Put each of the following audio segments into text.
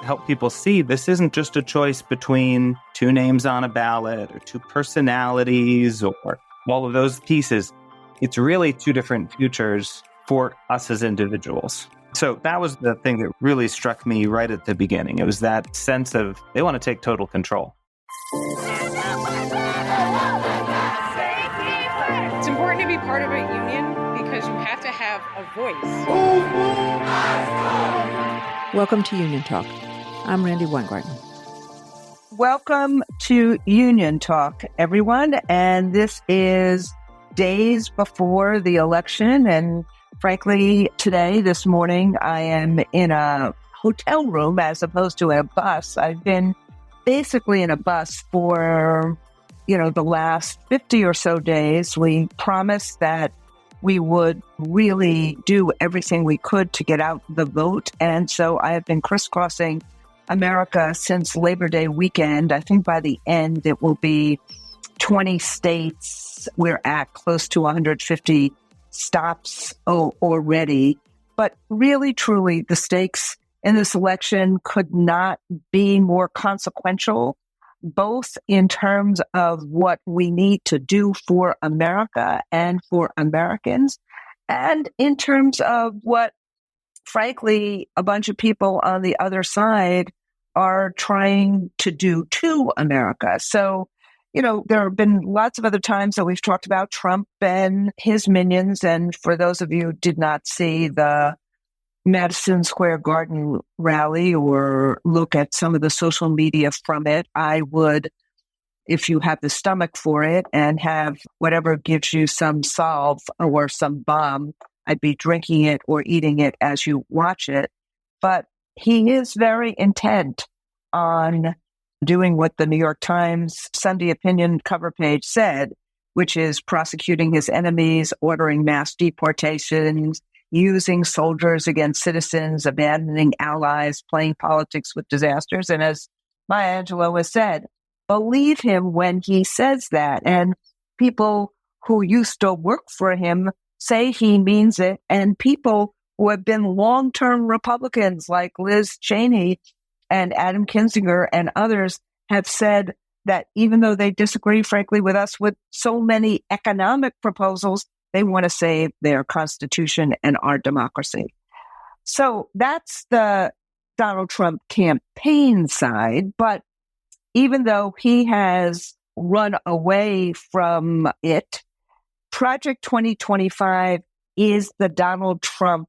Help people see this isn't just a choice between two names on a ballot or two personalities or all of those pieces. It's really two different futures for us as individuals. So that was the thing that really struck me right at the beginning. It was that sense of they want to take total control. It's important to be part of a union because you have to have a voice. Welcome to Union Talk. I'm Randi Weingarten. Welcome to Union Talk, everyone. And this is days before the election. And frankly, this morning, I am in a hotel room as opposed to a bus. I've been basically in a bus for, the last 50 or so days. We promised that we would really do everything we could to get out the vote. And so I have been crisscrossing America since Labor Day weekend. I think by the end, it will be 20 states. We're at close to 150 stops already. But really, truly, the stakes in this election could not be more consequential, both in terms of what we need to do for America and for Americans, and in terms of what, frankly, a bunch of people on the other side are trying to do to America. So, there have been lots of other times that we've talked about Trump and his minions. And for those of you who did not see the Madison Square Garden rally or look at some of the social media from it, I would, if you have the stomach for it and have whatever gives you some salve or some balm, I'd be drinking it or eating it as you watch it. But he is very intent on doing what the New York Times Sunday opinion cover page said, which is prosecuting his enemies, ordering mass deportations, using soldiers against citizens, abandoning allies, playing politics with disasters. And as Maya Angelou has said, believe him when he says that. And people who used to work for him say he means it. And people who have been long-term Republicans like Liz Cheney and Adam Kinzinger and others have said that even though they disagree, frankly, with us with so many economic proposals, they want to save their Constitution and our democracy. So that's the Donald Trump campaign side. But even though he has run away from it, Project 2025 is the Donald Trump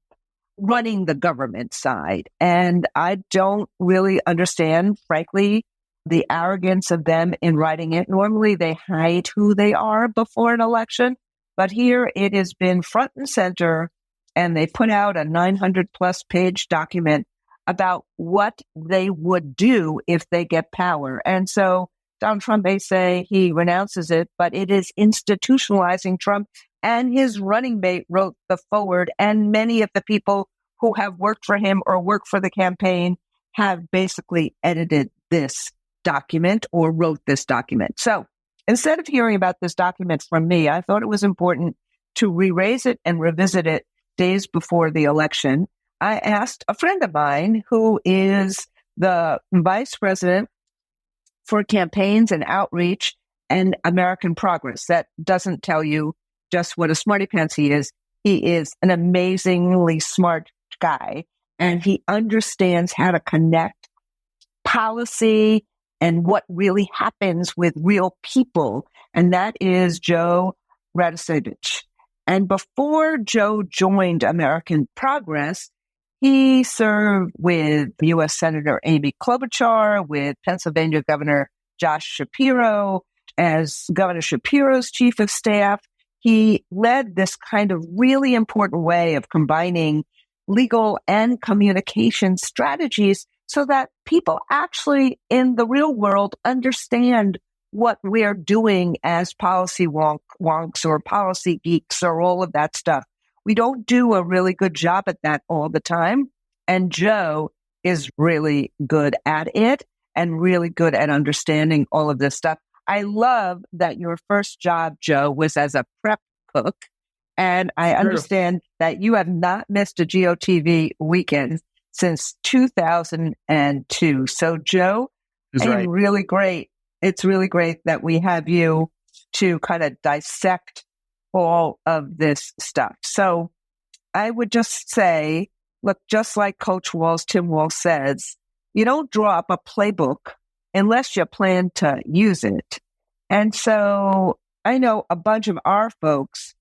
running the government side. And I don't really understand, frankly, the arrogance of them in writing it. Normally, they hide who they are before an election. But here it has been front and center, and they put out a 900-plus page document about what they would do if they get power. And so Donald Trump may say he renounces it, but it is institutionalizing Trump. And his running mate wrote the forward, and many of the people who have worked for him or worked for the campaign have basically edited this document or wrote this document. So instead of hearing about this document from me, I thought it was important to re-raise it and revisit it days before the election. I asked a friend of mine who is the vice president for campaigns and outreach and American Progress. That doesn't tell you just what a smarty pants he is. He is an amazingly smart guy, and he understands how to connect policy and what really happens with real people. And that is Joe Radosevich. And before Joe joined American Progress, he served with U.S. Senator Amy Klobuchar, with Pennsylvania Governor Josh Shapiro as Governor Shapiro's chief of staff. He led this kind of really important way of combining legal and communication strategies so that people actually in the real world understand what we're doing as policy wonks or policy geeks or all of that stuff. We don't do a really good job at that all the time. And Joe is really good at it and really good at understanding all of this stuff. I love that your first job, Joe, was as a prep cook. And I understand that you have not missed a GOTV weekend since 2002. So, Joe, That's I right. am really great. It's really great that we have you to kind of dissect all of this stuff. So I would just say, look, just like Tim Walz says, you don't draw up a playbook unless you plan to use it. And so I know a bunch of our folks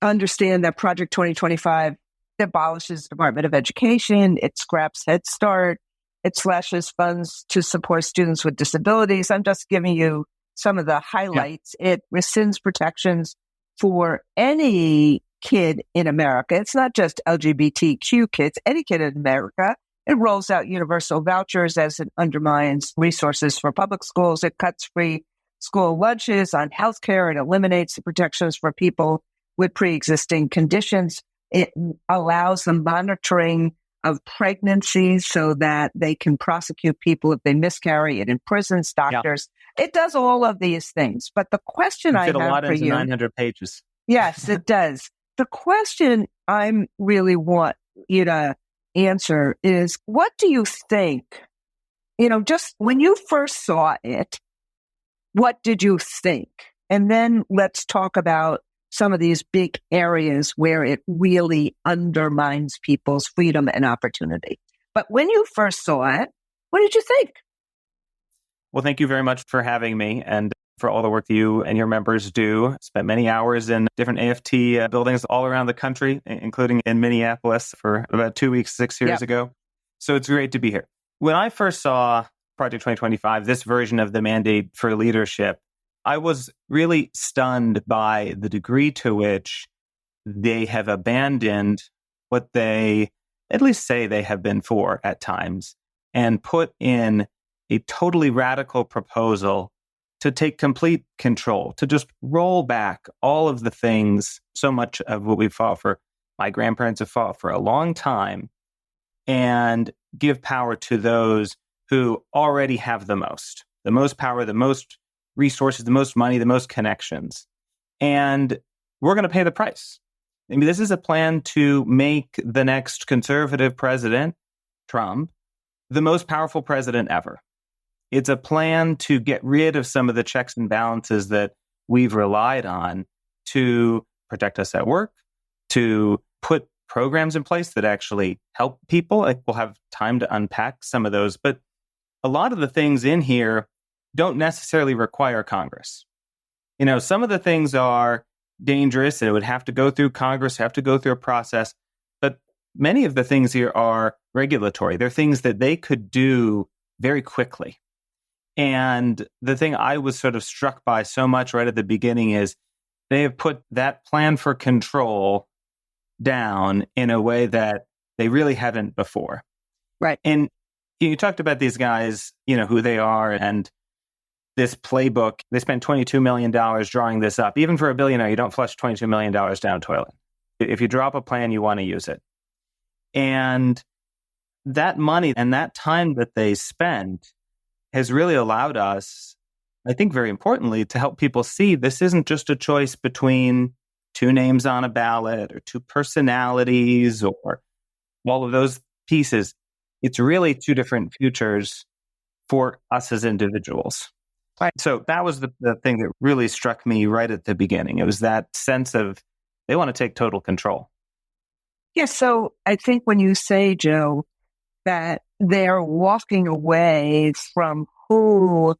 understand that Project 2025 abolishes the Department of Education, it scraps Head Start, it slashes funds to support students with disabilities. I'm just giving you some of the highlights. Yeah. It rescinds protections for any kid in America. It's not just LGBTQ kids, any kid in America. It rolls out universal vouchers as it undermines resources for public schools. It cuts free school lunches on healthcare. It eliminates the protections for people with pre-existing conditions. It allows the monitoring of pregnancies so that they can prosecute people if they miscarry. It imprisons doctors. Yeah. It does all of these things. But the question I have for you... Fit a lot into 900 pages. Yes, it does. The question I really want you to answer is, what do you think, just when you first saw it, what did you think? And then let's talk about some of these big areas where it really undermines people's freedom and opportunity. But when you first saw it, what did you think? Well, thank you very much for having me and for all the work that you and your members do. Spent many hours in different AFT buildings all around the country, including in Minneapolis for about 2 weeks, 6 years ago. So it's great to be here. When I first saw Project 2025, this version of the mandate for leadership, I was really stunned by the degree to which they have abandoned what they at least say they have been for at times and put in a totally radical proposal to take complete control, to just roll back all of the things, so much of what we've fought for, my grandparents have fought for a long time, and give power to those who already have the most power, the most resources, the most money, the most connections. And we're going to pay the price. I mean, this is a plan to make the next conservative president, Trump, the most powerful president ever. It's a plan to get rid of some of the checks and balances that we've relied on to protect us at work, to put programs in place that actually help people. Like, we'll have time to unpack some of those. But a lot of the things in here don't necessarily require Congress. Some of the things are dangerous and it would have to go through Congress, have to go through a process. But many of the things here are regulatory. They're things that they could do very quickly. And the thing I was sort of struck by so much right at the beginning is they have put that plan for control down in a way that they really haven't before. Right. And you talked about these guys, who they are, and this playbook. They spent $22 million drawing this up. Even for a billionaire, you don't flush $22 million down a toilet. If you drop a plan, you want to use it. And that money and that time that they spent has really allowed us, I think very importantly, to help people see this isn't just a choice between two names on a ballot or two personalities or all of those pieces. It's really two different futures for us as individuals. Right. So that was the thing that really struck me right at the beginning. It was that sense of they want to take total control. Yeah, so I think when you say, Joe, that they're walking away from who,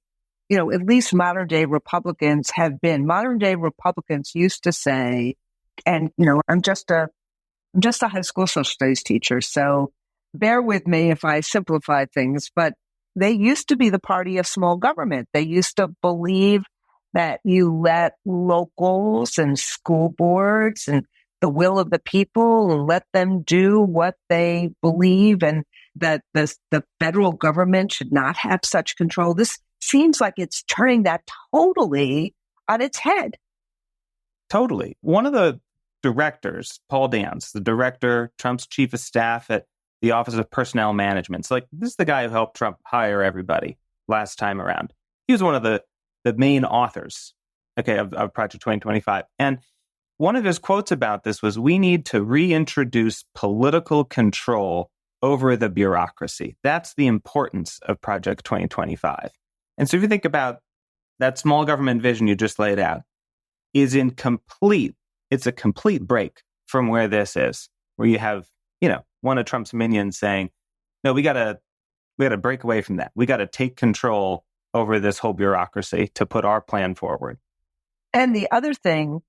at least modern day Republicans have been. Modern day Republicans used to say, and, I'm just a high school social studies teacher, so bear with me if I simplify things, but they used to be the party of small government. They used to believe that you let locals and school boards and the will of the people and let them do what they believe, and that the federal government should not have such control. This seems like it's turning that totally on its head. Totally. One of the directors, Paul Dance, the director, Trump's chief of staff at the Office of Personnel Management. So, this is the guy who helped Trump hire everybody last time around. He was one of the main authors, of Project 2025. And one of his quotes about this was, "We need to reintroduce political control over the bureaucracy. That's the importance of Project 2025. And so if you think about that small government vision you just laid out, it's a complete break from where this is, where you have, one of Trump's minions saying, no, we got to break away from that. We got to take control over this whole bureaucracy to put our plan forward. And the other thing,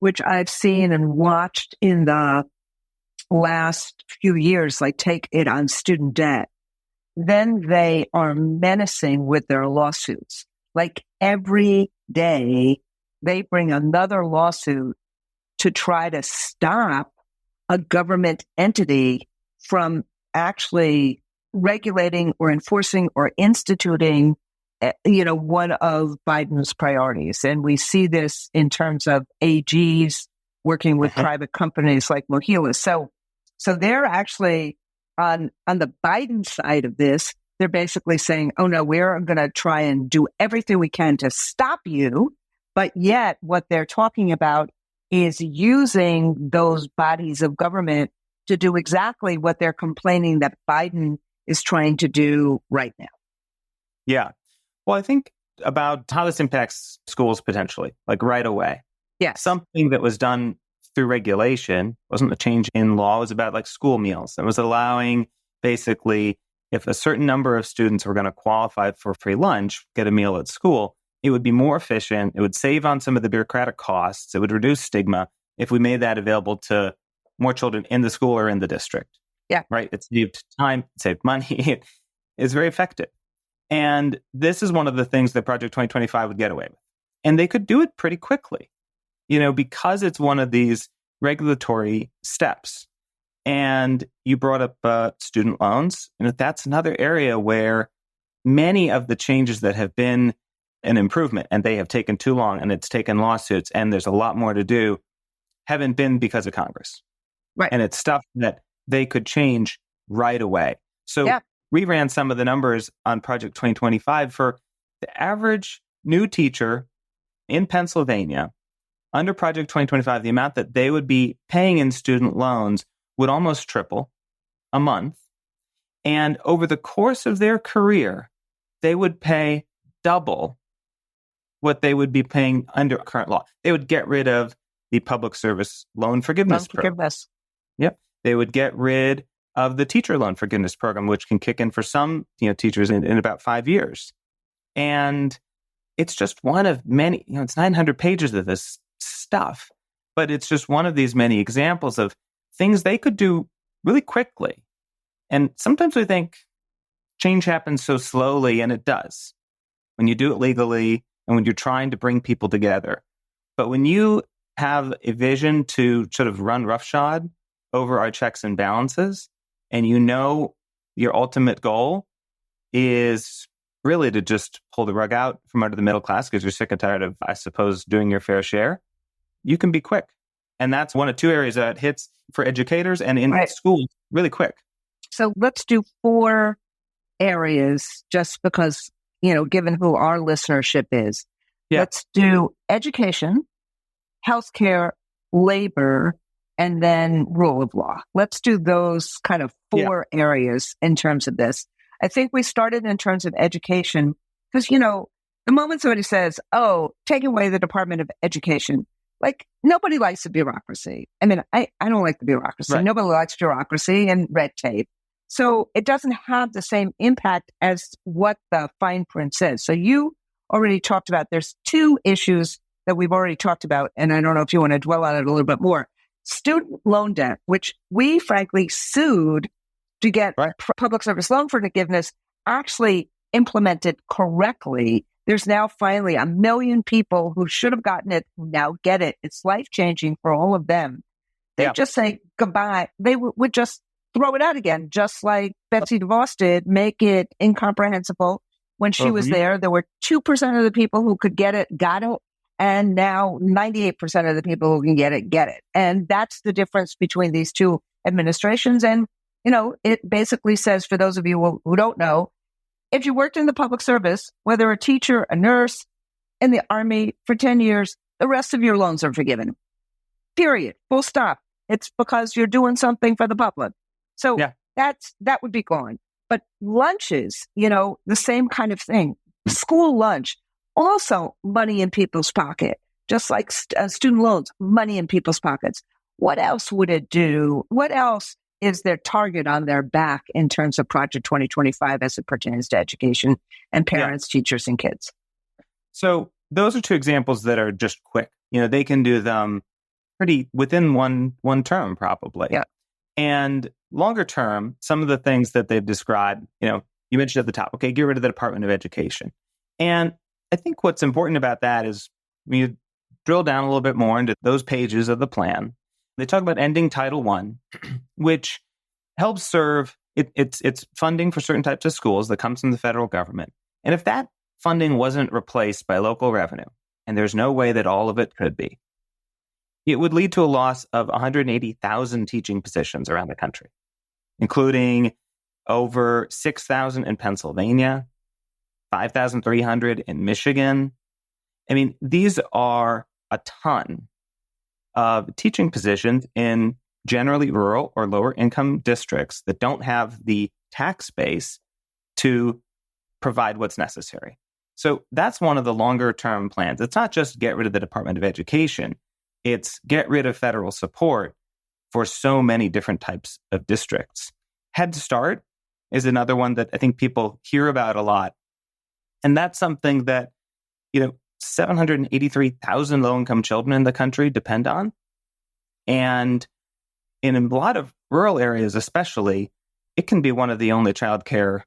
which I've seen and watched in the last few years, like take it on student debt, then they are menacing with their lawsuits. Like every day, they bring another lawsuit to try to stop a government entity from actually regulating or enforcing or instituting, one of Biden's priorities. And we see this in terms of AGs working with private companies like Mohila. So they're actually on the Biden side of this. They're basically saying, oh no, we're going to try and do everything we can to stop you. But yet what they're talking about is using those bodies of government to do exactly what they're complaining that Biden is trying to do right now. Yeah. Well, I think about how this impacts schools potentially, like right away. Yeah. Something that was done through regulation wasn't a change in law. It was about like school meals. It was allowing basically if a certain number of students were going to qualify for free lunch, get a meal at school, it would be more efficient. It would save on some of the bureaucratic costs. It would reduce stigma if we made that available to more children in the school or in the district. Yeah. Right. It saved time, it saved money. It's very effective. And this is one of the things that Project 2025 would get away with. And they could do it pretty quickly, because it's one of these regulatory steps. And you brought up student loans. That's another area where many of the changes that have been an improvement and they have taken too long and it's taken lawsuits and there's a lot more to do, haven't been because of Congress. Right. And it's stuff that they could change right away. So we ran some of the numbers on Project 2025 for the average new teacher in Pennsylvania under Project 2025, the amount that they would be paying in student loans would almost triple a month. And over the course of their career, they would pay double what they would be paying under current law. They would get rid of the public service loan forgiveness program. Yep. They would get rid of the teacher loan forgiveness program, which can kick in for some teachers in about 5 years. And it's just one of many, it's 900 pages of this stuff, but it's just one of these many examples of things they could do really quickly. And sometimes we think change happens so slowly, and it does when you do it legally and when you're trying to bring people together. But when you have a vision to sort of run roughshod over our checks and balances, and your ultimate goal is really to just pull the rug out from under the middle class because you're sick and tired of, I suppose, doing your fair share, you can be quick. And that's one of two areas that hits for educators and in schools really quick. So let's do 4 areas just because, given who our listenership is. Yeah. Let's do education, healthcare, labor, and then rule of law. Let's do those kind of 4 areas in terms of this. I think we started in terms of education because, the moment somebody says, oh, take away the Department of Education, like nobody likes the bureaucracy. I mean, I don't like the bureaucracy. Right. Nobody likes bureaucracy and red tape. So it doesn't have the same impact as what the fine print says. So you already talked about, there's 2 issues that we've already talked about, and I don't know if you want to dwell on it a little bit more. Student loan debt, which we frankly sued to get public service loan forgiveness actually implemented correctly. There's now finally 1 million people who should have gotten it who now get it. It's life-changing for all of them. They just say goodbye. They would just throw it out again, just like Betsy DeVos did, make it incomprehensible. When she was there were 2% of the people who could get it, got it. And now 98% of the people who can get it, get it. And that's the difference between these 2 administrations. And, it basically says, for those of you who don't know, if you worked in the public service, whether a teacher, a nurse, in the Army for 10 years, the rest of your loans are forgiven. Period. Full stop. It's because you're doing something for the public. So that would be gone. But lunches, the same kind of thing. School lunch, also money in people's pocket, just like student loans, money in people's pockets. What else would it do? What else is their target on their back in terms of Project 2025 as it pertains to education and parents, teachers, and kids? So those are two examples that are just quick. They can do them pretty within one term, probably. Yeah. And longer term, some of the things that they've described, you mentioned at the top, okay, get rid of the Department of Education. And I think what's important about that is when you drill down a little bit more into those pages of the plan, they talk about ending Title I, which helps serve, it's funding for certain types of schools that comes from the federal government. And if that funding wasn't replaced by local revenue, and there's no way that all of it could be, it would lead to a loss of 180,000 teaching positions around the country, including over 6,000 in Pennsylvania, 5,300 in Michigan. I mean, these are a ton of teaching positions in generally rural or lower income districts that don't have the tax base to provide what's necessary. So that's one of the longer term plans. It's not just get rid of the Department of Education. It's get rid of federal support for so many different types of districts. Head Start is another one that I think people hear about a lot. And that's something that, 783,000 low-income children in the country depend on. And in a lot of rural areas especially, it can be one of the only childcare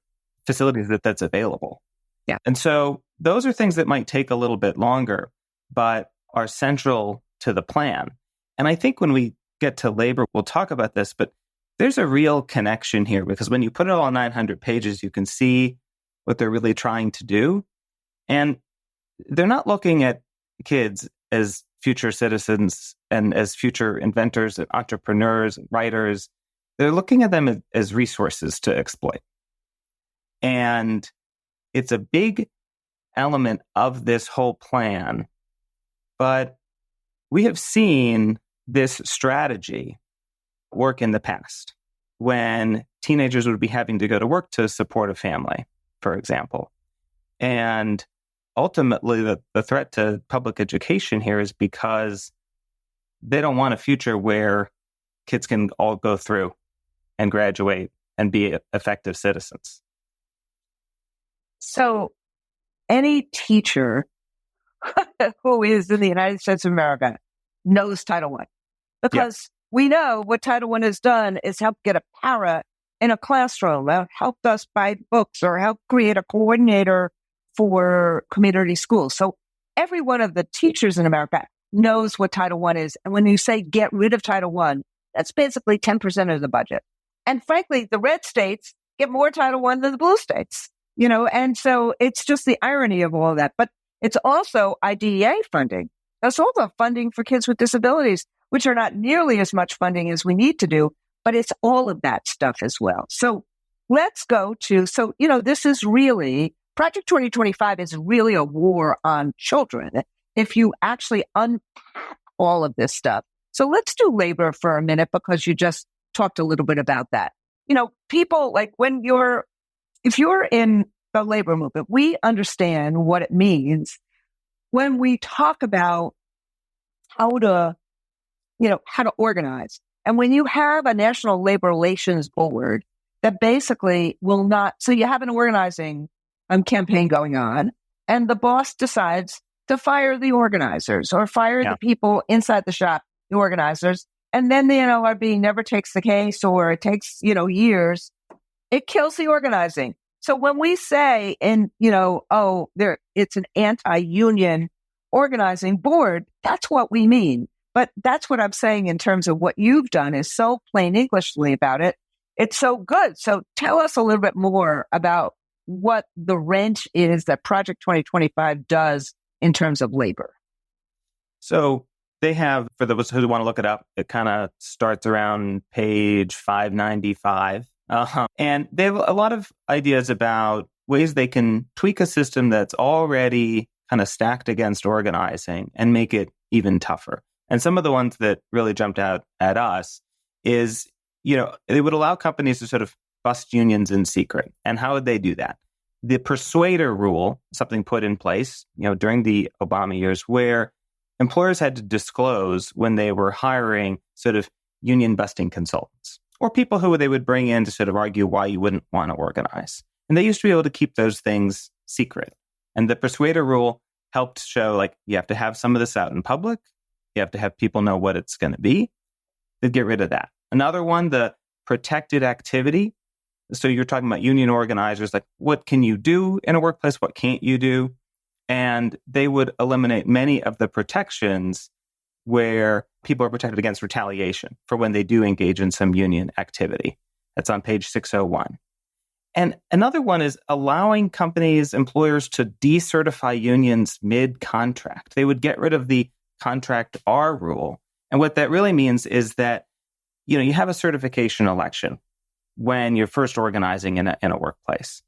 facilities that's available. Yeah. And so those are things that might take a little bit longer, but are central to the plan. And I think when we get to labor, we'll talk about this, but there's a real connection here because when you put it all on 900 pages, you can see what they're really trying to do. And they're not looking at kids as future citizens and as future inventors and entrepreneurs and writers. They're looking at them as resources to exploit. And it's a big element of this whole plan. But we have seen this strategy work in the past when teenagers would be having to go to work to support a family, for example. And ultimately, the threat to public education here is because they don't want a future where kids can all go through and graduate and be effective citizens. So any teacher who is in the United States of America knows Title I because we know what Title I has done is help get a para in a classroom, helped us buy books or help create a coordinator for community schools. So every one of the teachers in America knows what Title I is. And when you say get rid of Title I, that's basically 10% of the budget. And frankly, the red states get more Title I than the blue states, and so it's just the irony of all that. But it's also IDEA funding. That's also funding for kids with disabilities, which are not nearly as much funding as we need to do, but it's all of that stuff as well. So let's go to, this is really, Project 2025 is really a war on children if you actually unpack all of this stuff. So let's do labor for a minute because you just talked a little bit about that. People like if you're in the labor movement, we understand what it means when we talk about how to organize. And when you have a National Labor Relations Board that basically will not, so you have an organizing campaign going on, and the boss decides to fire the organizers or fire the people inside the shop, the organizers, and then the NLRB never takes the case or it takes, years. It kills the organizing. So when we say it's an anti-union organizing board, that's what we mean. But that's what I'm saying in terms of what you've done is so plain Englishly about it. It's so good. So tell us a little bit more about what the wrench is that Project 2025 does in terms of labor. So they have, for those who want to look it up, it kind of starts around page 595. And they have a lot of ideas about ways they can tweak a system that's already kind of stacked against organizing and make it even tougher. And some of the ones that really jumped out at us is, they would allow companies to sort of bust unions in secret. And how would they do that? The persuader rule, something put in place, during the Obama years, where employers had to disclose when they were hiring sort of union busting consultants or people who they would bring in to sort of argue why you wouldn't want to organize. And they used to be able to keep those things secret. And the persuader rule helped show, you have to have some of this out in public. You have to have people know what it's going to be. They'd get rid of that. Another one, the protected activity. So you're talking about union organizers, what can you do in a workplace? What can't you do? And they would eliminate many of the protections where people are protected against retaliation for when they do engage in some union activity. That's on page 601. And another one is allowing companies, employers to decertify unions mid-contract. They would get rid of the contract R rule. And what that really means is that, you have a certification election when you're first organizing in a workplace.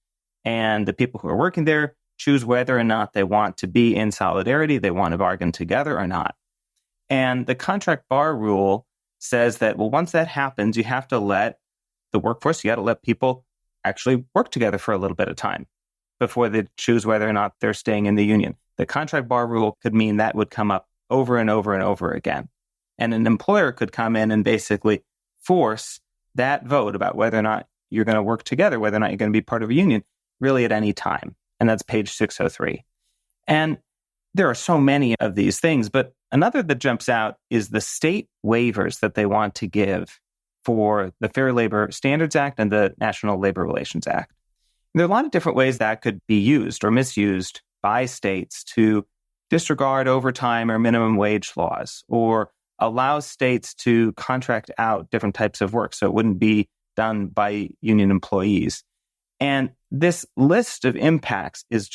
And the people who are working there choose whether or not they want to be in solidarity, they want to bargain together or not. And the contract bar rule says that, once that happens, you have to let the workforce, you got to let people actually work together for a little bit of time before they choose whether or not they're staying in the union. The contract bar rule could mean that would come up over and over and over again. And an employer could come in and basically force that vote about whether or not you're going to work together, whether or not you're going to be part of a union, really at any time. And that's page 603. And there are so many of these things, but another that jumps out is the state waivers that they want to give for the Fair Labor Standards Act and the National Labor Relations Act. And there are a lot of different ways that could be used or misused by states to disregard overtime or minimum wage laws, or allow states to contract out different types of work so it wouldn't be done by union employees. And this list of impacts is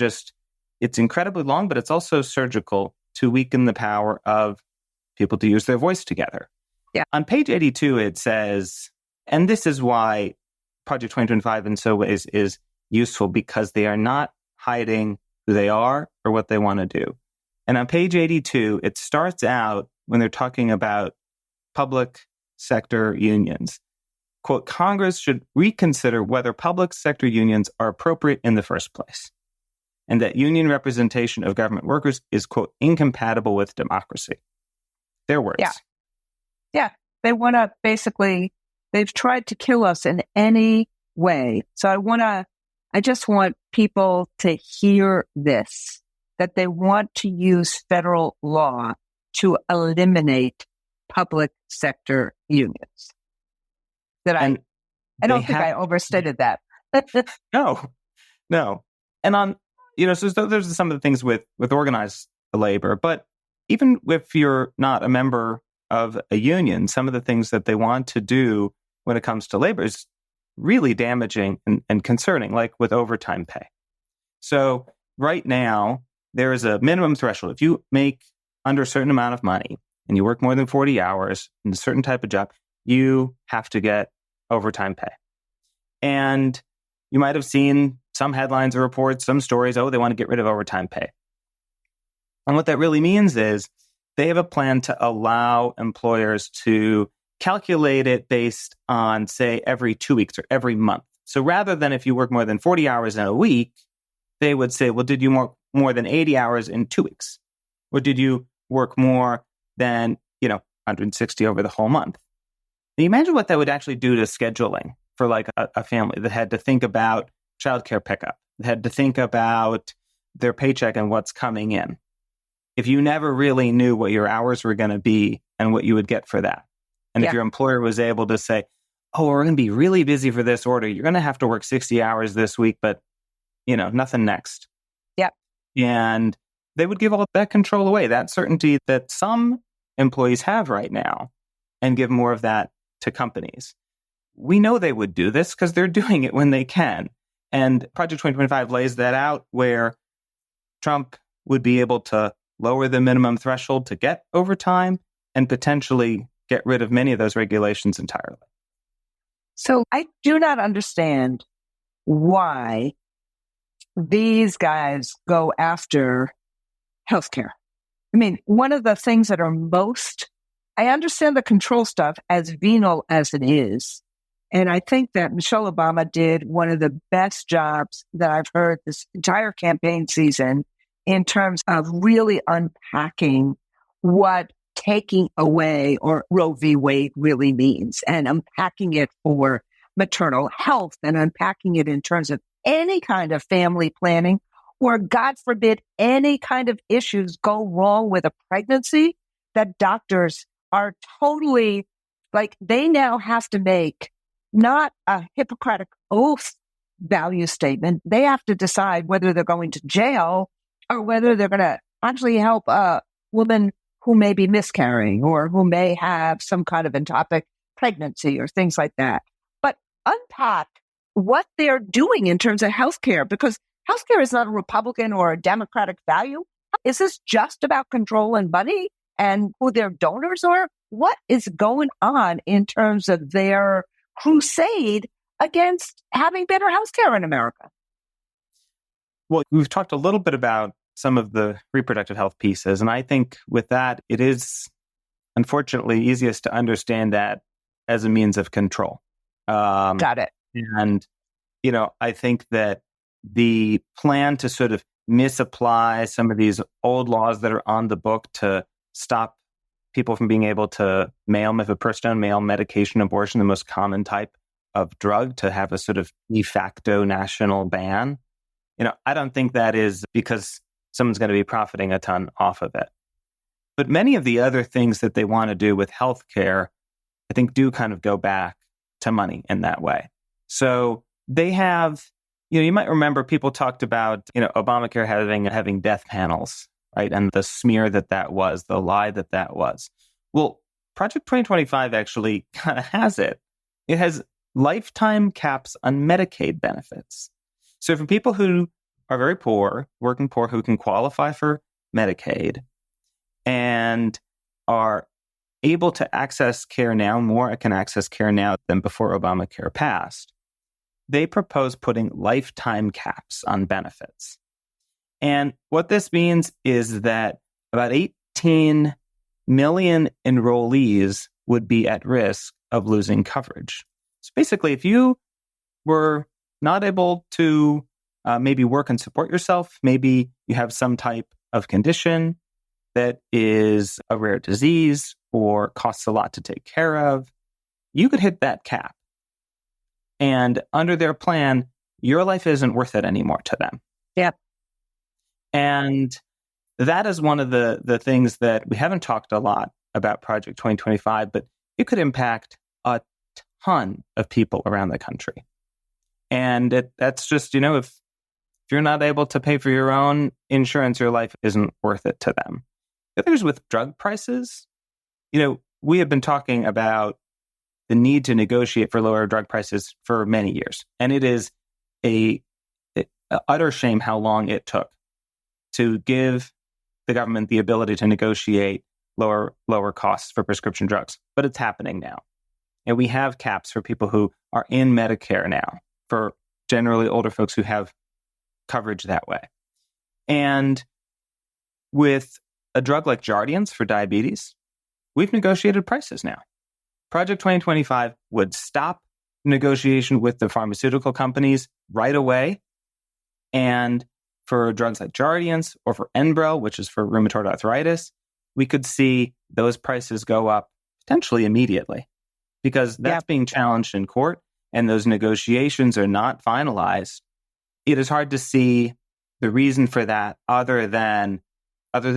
it's incredibly long, but it's also surgical to weaken the power of people to use their voice together. Yeah. On page 82, it says, and this is why Project 2025 in so ways is useful, because they are not hiding who they are or what they want to do. And on page 82, it starts out when they're talking about public sector unions. Quote, Congress should reconsider whether public sector unions are appropriate in the first place, and that union representation of government workers is, quote, incompatible with democracy. Their words. Yeah. They want to they've tried to kill us in any way. So I just want people to hear this, that they want to use federal law to eliminate public sector unions. I don't think I overstated that. No. And on, so there's some of the things with organized labor, but even if you're not a member of a union, some of the things that they want to do when it comes to labor is really damaging and concerning, like with overtime pay. So right now, there is a minimum threshold. If you make under a certain amount of money and you work more than 40 hours in a certain type of job, you have to get overtime pay. And you might have seen some headlines or reports, some stories, they want to get rid of overtime pay. And what that really means is they have a plan to allow employers to calculate it based on, say, every 2 weeks or every month. So rather than if you work more than 40 hours in a week, they would say, did you work more than 80 hours in 2 weeks? Or did you work more than, 160 over the whole month? Can you imagine what that would actually do to scheduling for a family that had to think about childcare pickup, that had to think about their paycheck and what's coming in? If you never really knew what your hours were going to be and what you would get for that. And if your employer was able to say, we're going to be really busy for this order, you're going to have to work 60 hours this week, but, nothing next. Yeah. And they would give all that control away, that certainty that some employees have right now, and give more of that to companies. We know they would do this because they're doing it when they can. And Project 2025 lays that out, where Trump would be able to lower the minimum threshold to get overtime and potentially get rid of many of those regulations entirely. So I do not understand why these guys go after healthcare. I mean, one of the things that are I understand the control stuff, as venal as it is, And I think that Michelle Obama did one of the best jobs that I've heard this entire campaign season in terms of really unpacking what taking away or Roe v. Wade really means and unpacking it for maternal health and unpacking it in terms of any kind of family planning or, God forbid, any kind of issues go wrong with a pregnancy that doctors are totally like they now have to make not a Hippocratic oath value statement. They have to decide whether they're going to jail or whether they're going to actually help a woman who may be miscarrying or who may have some kind of ectopic pregnancy or things like that. But unpack what they're doing in terms of healthcare, because healthcare is not a Republican or a Democratic value. Is this just about control and money and who their donors are? What is going on in terms of their crusade against having better healthcare in America? Well, we've talked a little bit about some of the reproductive health pieces. And I think with that, it is unfortunately easiest to understand that as a means of control. Got it. And, I think that the plan to sort of misapply some of these old laws that are on the book to stop people from being able to mail mifepristone, mail medication abortion, the most common type of drug, to have a sort of de facto national ban. I don't think that is because someone's going to be profiting a ton off of it. But many of the other things that they want to do with healthcare, I think, do kind of go back to money in that way. So they have, you might remember people talked about, Obamacare having death panels, right? And the smear that was, the lie that was. Well, Project 2025 actually kind of has it. It has lifetime caps on Medicaid benefits. So for people who are very poor, working poor, who can qualify for Medicaid and are able to access care now, more can access care now than before Obamacare passed, they propose putting lifetime caps on benefits. And what this means is that about 18 million enrollees would be at risk of losing coverage. So basically, if you were not able to maybe work and support yourself, maybe you have some type of condition that is a rare disease or costs a lot to take care of, you could hit that cap. And under their plan, your life isn't worth it anymore to them. Yep. And that is one of the things that we haven't talked a lot about Project 2025, but it could impact a ton of people around the country. And that's just, if you're not able to pay for your own insurance, your life isn't worth it to them. The others with drug prices, we have been talking about the need to negotiate for lower drug prices for many years. And it is a utter shame how long it took to give the government the ability to negotiate lower costs for prescription drugs. But it's happening now. And we have caps for people who are in Medicare now, for generally older folks who have coverage that way. And with a drug like Jardiance for diabetes, we've negotiated prices now. Project 2025 would stop negotiation with the pharmaceutical companies right away. And for drugs like Jardiance or for Enbrel, which is for rheumatoid arthritis, we could see those prices go up potentially immediately because that's being challenged in court and those negotiations are not finalized. It is hard to see the reason for that other than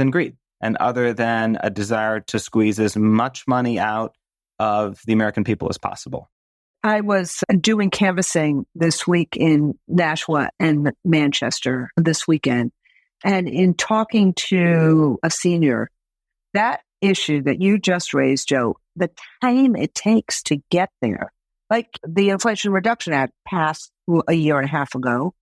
greed and other than a desire to squeeze as much money out of the American people as possible. I was doing canvassing this week in Nashua and Manchester this weekend. And in talking to a senior, that issue that you just raised, Joe, the time it takes to get there, like the Inflation Reduction Act passed a year and a half ago,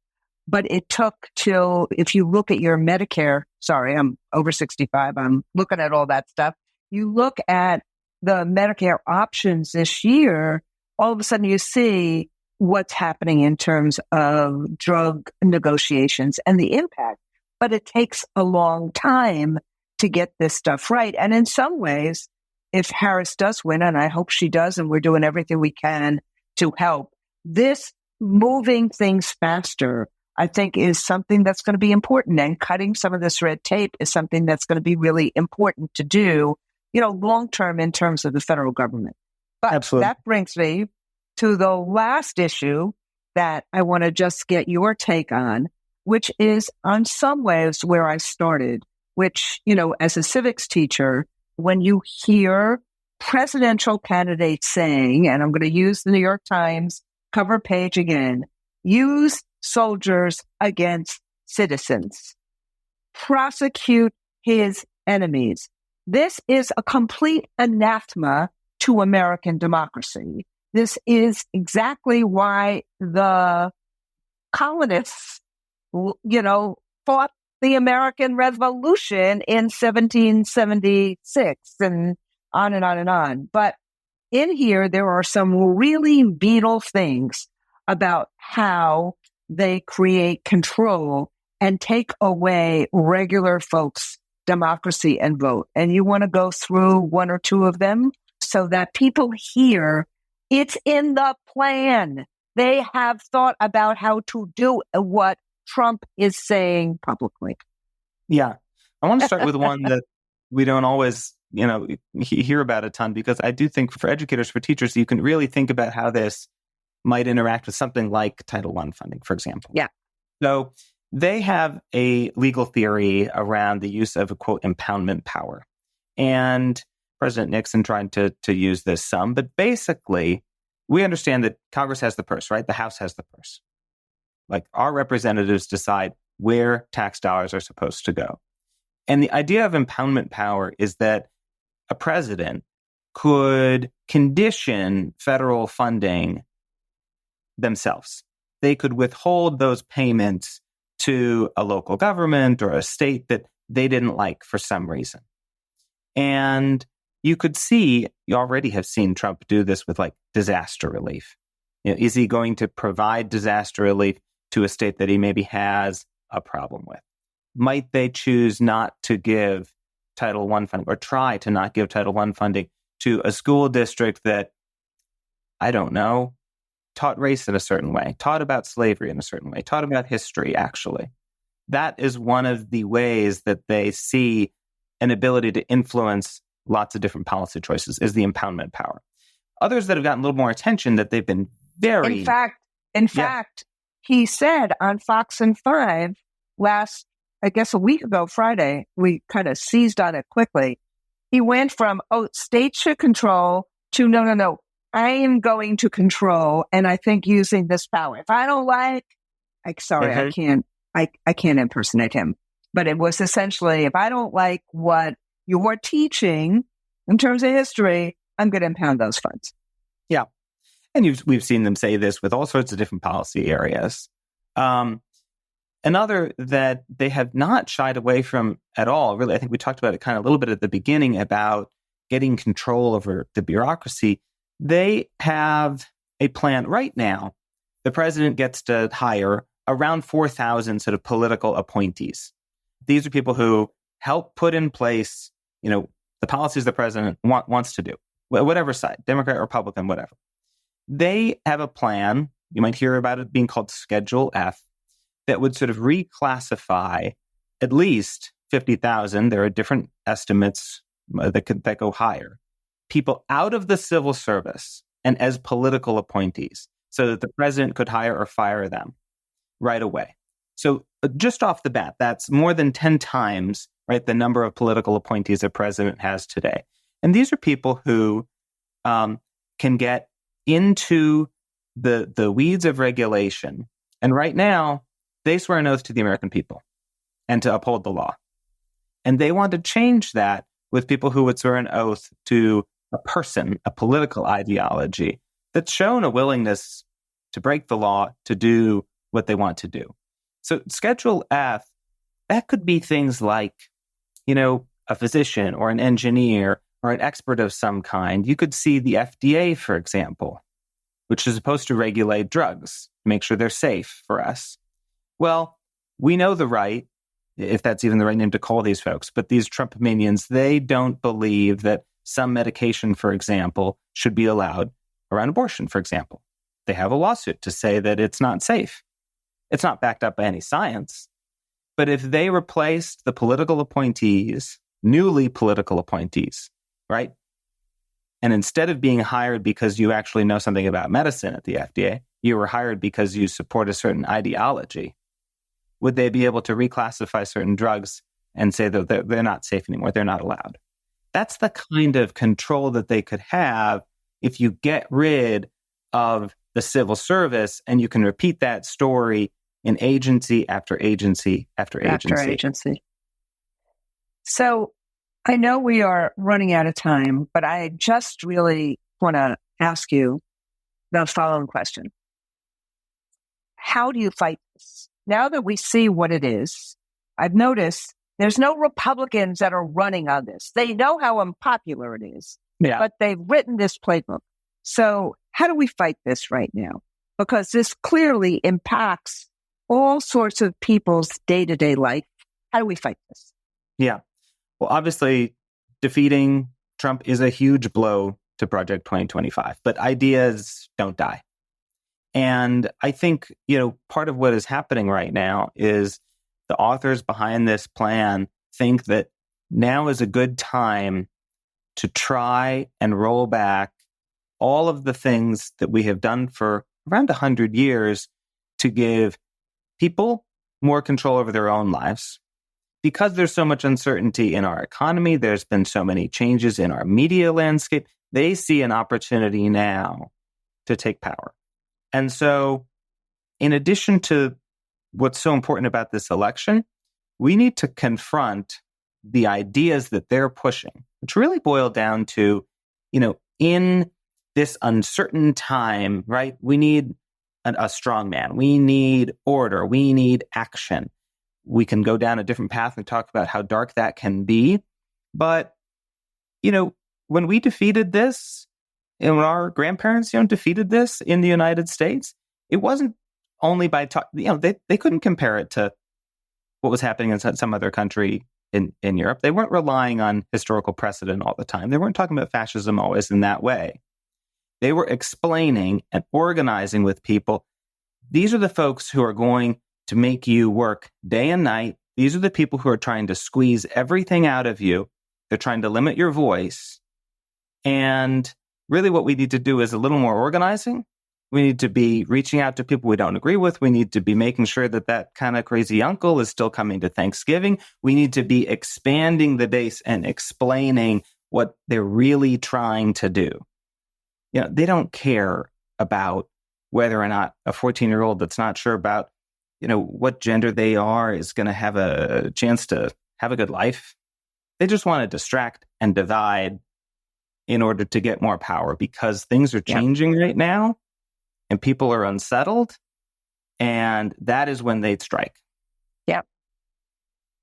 but it took till, if you look at your Medicare, sorry, I'm over 65, I'm looking at all that stuff. You look at the Medicare options this year, all of a sudden you see what's happening in terms of drug negotiations and the impact. But it takes a long time to get this stuff right. And in some ways, if Harris does win, and I hope she does, and we're doing everything we can to help. This moving things faster, I think, is something that's going to be important. And cutting some of this red tape is something that's going to be really important to do, long term in terms of the federal government. But Absolutely. That brings me to the last issue that I want to just get your take on, which is on some ways where I started, which, as a civics teacher, when you hear presidential candidates saying, and I'm going to use the New York Times cover page again, use soldiers against citizens, prosecute his enemies. This is a complete anathema to American democracy. This is exactly why the colonists, fought the American Revolution in 1776 and on and on and on. But in here, there are some really vital things about how they create control and take away regular folks' democracy and vote. And you want to go through one or two of them so that people hear it's in the plan. They have thought about how to do what Trump is saying publicly. Yeah. I want to start with one that we don't always, hear about a ton, because I do think for educators, for teachers, you can really think about how this might interact with something like Title I funding, for example. Yeah. So they have a legal theory around the use of a, quote, impoundment power. And President Nixon tried to use this some, but basically we understand that Congress has the purse, right? The House has the purse. Like, our representatives decide where tax dollars are supposed to go. And the idea of impoundment power is that a president could condition federal funding themselves. They could withhold those payments to a local government or a state that they didn't like for some reason. And you already have seen Trump do this with like disaster relief. Is he going to provide disaster relief to a state that he maybe has a problem with? Might they choose not to give Title I funding, or try to not give Title I funding to a school district that, I don't know, taught race in a certain way, taught about slavery in a certain way, taught about history, actually? That is one of the ways that they see an ability to influence lots of different policy choices, is the impoundment power. Others that have gotten a little more attention, that they've been very... In fact, he said on Fox and 5 last, I guess a week ago, Friday, we kind of seized on it quickly. He went from, states should control, to no, I am going to control, and I think using this power. If I don't I can't impersonate him. But it was essentially, if I don't like what you're teaching in terms of history, I'm going to impound those funds. Yeah. And we've seen them say this with all sorts of different policy areas. Another that they have not shied away from at all, really, I think we talked about it kind of a little bit at the beginning about getting control over the bureaucracy. They have a plan right now. The president gets to hire around 4,000 sort of political appointees. These are people who help put in place, the policies the president wants to do, whatever side, Democrat, Republican, whatever. They have a plan, you might hear about it being called Schedule F, that would sort of reclassify at least 50,000. There are different estimates that go higher. People out of the civil service and as political appointees, so that the president could hire or fire them right away. So just off the bat, that's more than 10 times, right, the number of political appointees a president has today. And these are people who can get into the weeds of regulation. And right now, they swear an oath to the American people and to uphold the law. And they want to change that with people who would swear an oath to a person, a political ideology that's shown a willingness to break the law, to do what they want to do. So Schedule F, that could be things like, a physician or an engineer or an expert of some kind. You could see the FDA, for example, which is supposed to regulate drugs, make sure they're safe for us. Well, we know the right, if that's even the right name to call these folks, but these Trump minions, they don't believe that some medication, for example, should be allowed around abortion, for example. they have a lawsuit to say that it's not safe. It's not backed up by any science. But if they replaced the political appointees, newly political appointees, right? And instead of being hired because you actually know something about medicine at the FDA, you were hired because you support a certain ideology, would they be able to reclassify certain drugs and say that they're not safe anymore? They're not allowed. That's the kind of control that they could have if you get rid of the civil service and you can repeat that story in agency after agency after agency. So I know we are running out of time, but I just really want to ask you the following question. How do you fight this? Now that we see what it is, I've noticed there's no Republicans that are running on this. They know how unpopular it is, but they've written this playbook. So how do we fight this right now? Because this clearly impacts all sorts of people's day-to-day life. How do we fight this? Yeah. Well, obviously, defeating Trump is a huge blow to Project 2025, but ideas don't die. And I think, part of what is happening right now is the authors behind this plan think that now is a good time to try and roll back all of the things that we have done for around 100 years to give people more control over their own lives. Because there's so much uncertainty in our economy, there's been so many changes in our media landscape, they see an opportunity now to take power. And so, in addition to what's so important about this election, we need to confront the ideas that they're pushing, which really boil down to, in this uncertain time, right? We need a strong man. We need order. We need action. We can go down a different path and talk about how dark that can be. But, when we defeated this, and when our grandparents, defeated this in the United States, it wasn't only by they couldn't compare it to what was happening in some other country in Europe. They weren't relying on historical precedent all the time. They weren't talking about fascism always in that way. They were explaining and organizing with people. These are the folks who are going to make you work day and night. These are the people who are trying to squeeze everything out of you. They're trying to limit your voice. And really what we need to do is a little more organizing. We need to be reaching out to people we don't agree with. We need to be making sure that kind of crazy uncle is still coming to Thanksgiving. We need to be expanding the base and explaining what they're really trying to do. They don't care about whether or not a 14-year-old that's not sure about, what gender they are is going to have a chance to have a good life. They just want to distract and divide in order to get more power because things are changing right now and people are unsettled. And that is when they'd strike. Yeah.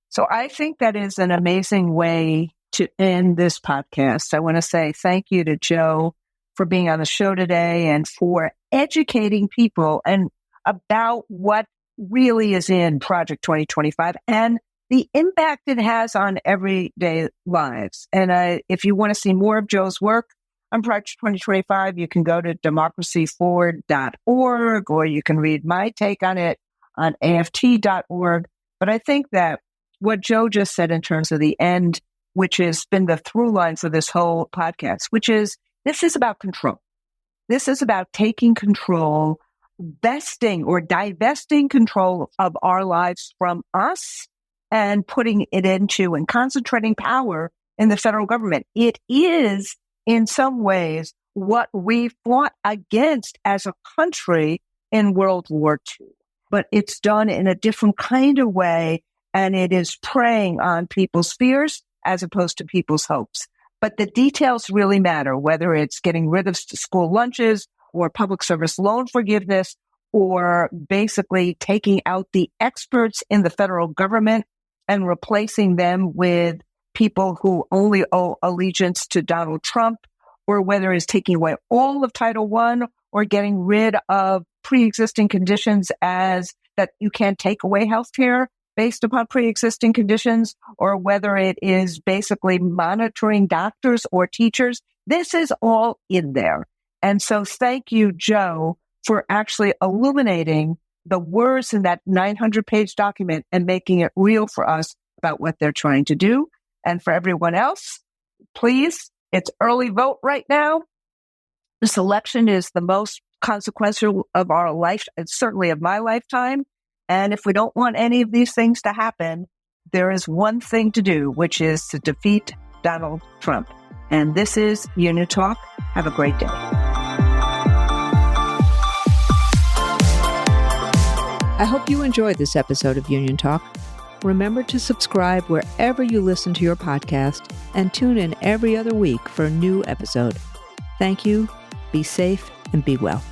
So I think that is an amazing way to end this podcast. I want to say thank you to Joe for being on the show today and for educating people and about what really is in Project 2025 and the impact it has on everyday lives. And if you want to see more of Joe's work on Project 2025, you can go to democracyforward.org or you can read my take on it on AFT.org. But I think that what Joe just said in terms of the end, which has been the through line for this whole podcast, which is this is about control. This is about taking control, vesting or divesting control of our lives from us and putting it into and concentrating power in the federal government. It is, in some ways, what we fought against as a country in World War II. But it's done in a different kind of way, and it is preying on people's fears as opposed to people's hopes. But the details really matter, whether it's getting rid of school lunches or public service loan forgiveness or basically taking out the experts in the federal government and replacing them with people who only owe allegiance to Donald Trump, or whether it's taking away all of Title I or getting rid of pre-existing conditions as that you can't take away health care based upon pre-existing conditions, or whether it is basically monitoring doctors or teachers. This is all in there. And so thank you, Joe, for actually illuminating the words in that 900-page document and making it real for us about what they're trying to do. And for everyone else, please, it's early vote right now. This election is the most consequential of our life, and certainly of my lifetime. And if we don't want any of these things to happen, there is one thing to do, which is to defeat Donald Trump. And this is Union Talk. Have a great day. I hope you enjoyed this episode of Union Talk. Remember to subscribe wherever you listen to your podcast and tune in every other week for a new episode. Thank you, be safe, and be well.